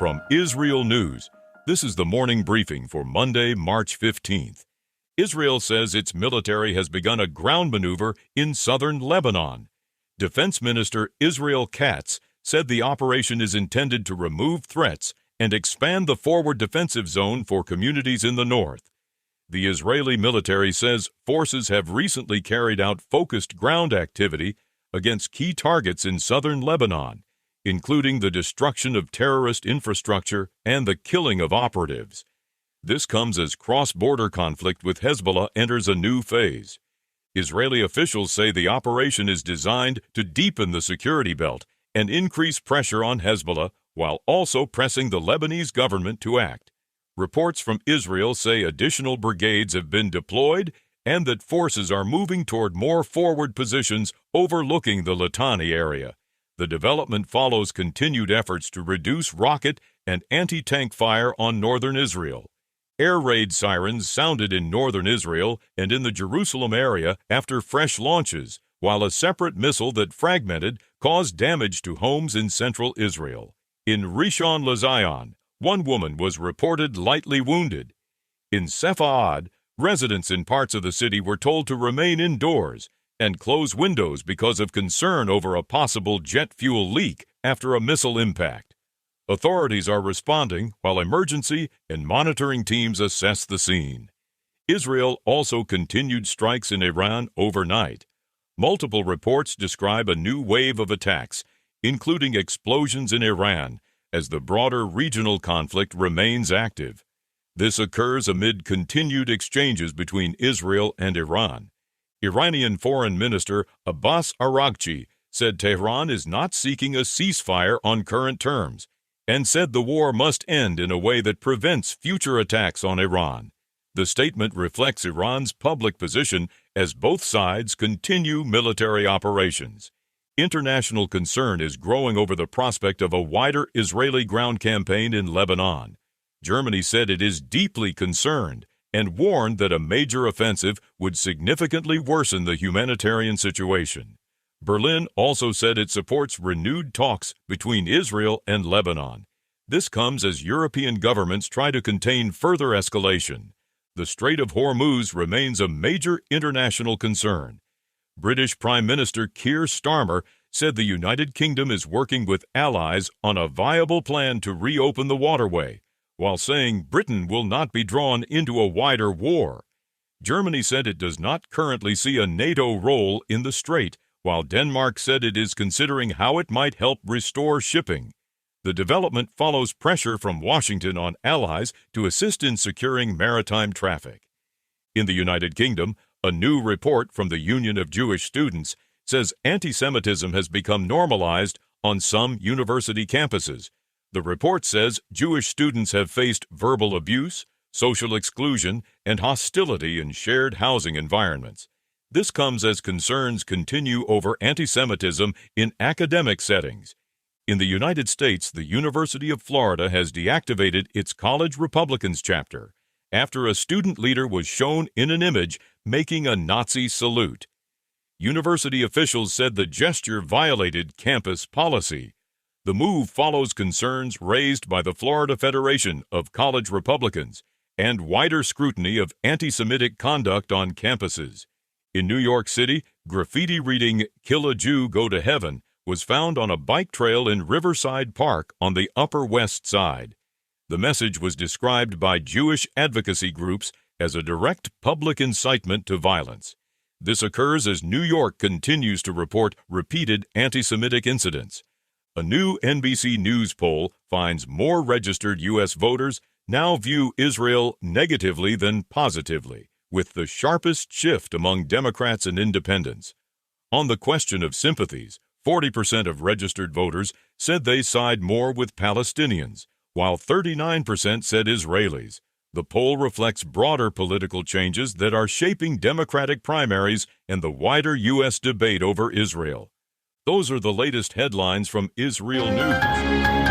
From IsReal News, this is the morning briefing for Monday, March 15th. Israel says its military has begun a ground maneuver in southern Lebanon. Defense Minister Israel Katz said the operation is intended to remove threats and expand the forward defensive zone for communities in the north. The Israeli military says forces have recently carried out focused ground activity against key targets in southern Lebanon, including the destruction of terrorist infrastructure and the killing of operatives. This comes as cross-border conflict with Hezbollah enters a new phase. Israeli officials say the operation is designed to deepen the security belt and increase pressure on Hezbollah while also pressing the Lebanese government to act. Reports from Israel say additional brigades have been deployed and that forces are moving toward more forward positions overlooking the Litani area. The development follows continued efforts to reduce rocket and anti-tank fire on northern Israel. Air raid sirens sounded in northern Israel and in the Jerusalem area after fresh launches, while a separate missile that fragmented caused damage to homes in central Israel. In Rishon LeZion, one woman was reported lightly wounded. In Sefa'ad, residents in parts of the city were told to remain indoors and close windows because of concern over a possible jet fuel leak after a missile impact. Authorities are responding while emergency and monitoring teams assess the scene. Israel also continued strikes in Iran overnight. Multiple reports describe a new wave of attacks, including explosions in Iran, as the broader regional conflict remains active. This occurs amid continued exchanges between Israel and Iran. Iranian Foreign Minister Abbas Araghchi said Tehran is not seeking a ceasefire on current terms and said the war must end in a way that prevents future attacks on Iran. The statement reflects Iran's public position as both sides continue military operations. International concern is growing over the prospect of a wider Israeli ground campaign in Lebanon. Germany said it is deeply concerned and warned that a major offensive would significantly worsen the humanitarian situation. Berlin also said it supports renewed talks between Israel and Lebanon. This comes as European governments try to contain further escalation. The Strait of Hormuz remains a major international concern. British Prime Minister Keir Starmer said the United Kingdom is working with allies on a viable plan to reopen the waterway, while saying Britain will not be drawn into a wider war. Germany said it does not currently see a NATO role in the strait, while Denmark said it is considering how it might help restore shipping. The development follows pressure from Washington on allies to assist in securing maritime traffic. In the United Kingdom, a new report from the Union of Jewish Students says antisemitism has become normalized on some university campuses. The report says Jewish students have faced verbal abuse, social exclusion, and hostility in shared housing environments. This comes as concerns continue over antisemitism in academic settings. In the United States, the University of Florida has deactivated its College Republicans chapter after a student leader was shown in an image making a Nazi salute. University officials said the gesture violated campus policy. The move follows concerns raised by the Florida Federation of College Republicans and wider scrutiny of anti-Semitic conduct on campuses. In New York City, graffiti reading "Kill a Jew, Go to Heaven" was found on a bike trail in Riverside Park on the Upper West Side. The message was described by Jewish advocacy groups as a direct public incitement to violence. This occurs as New York continues to report repeated anti-Semitic incidents. A new NBC News poll finds more registered U.S. voters now view Israel negatively than positively, with the sharpest shift among Democrats and independents. On the question of sympathies, 40% of registered voters said they side more with Palestinians, while 39% said Israelis. The poll reflects broader political changes that are shaping Democratic primaries and the wider U.S. debate over Israel. Those are the latest headlines from IsReal News.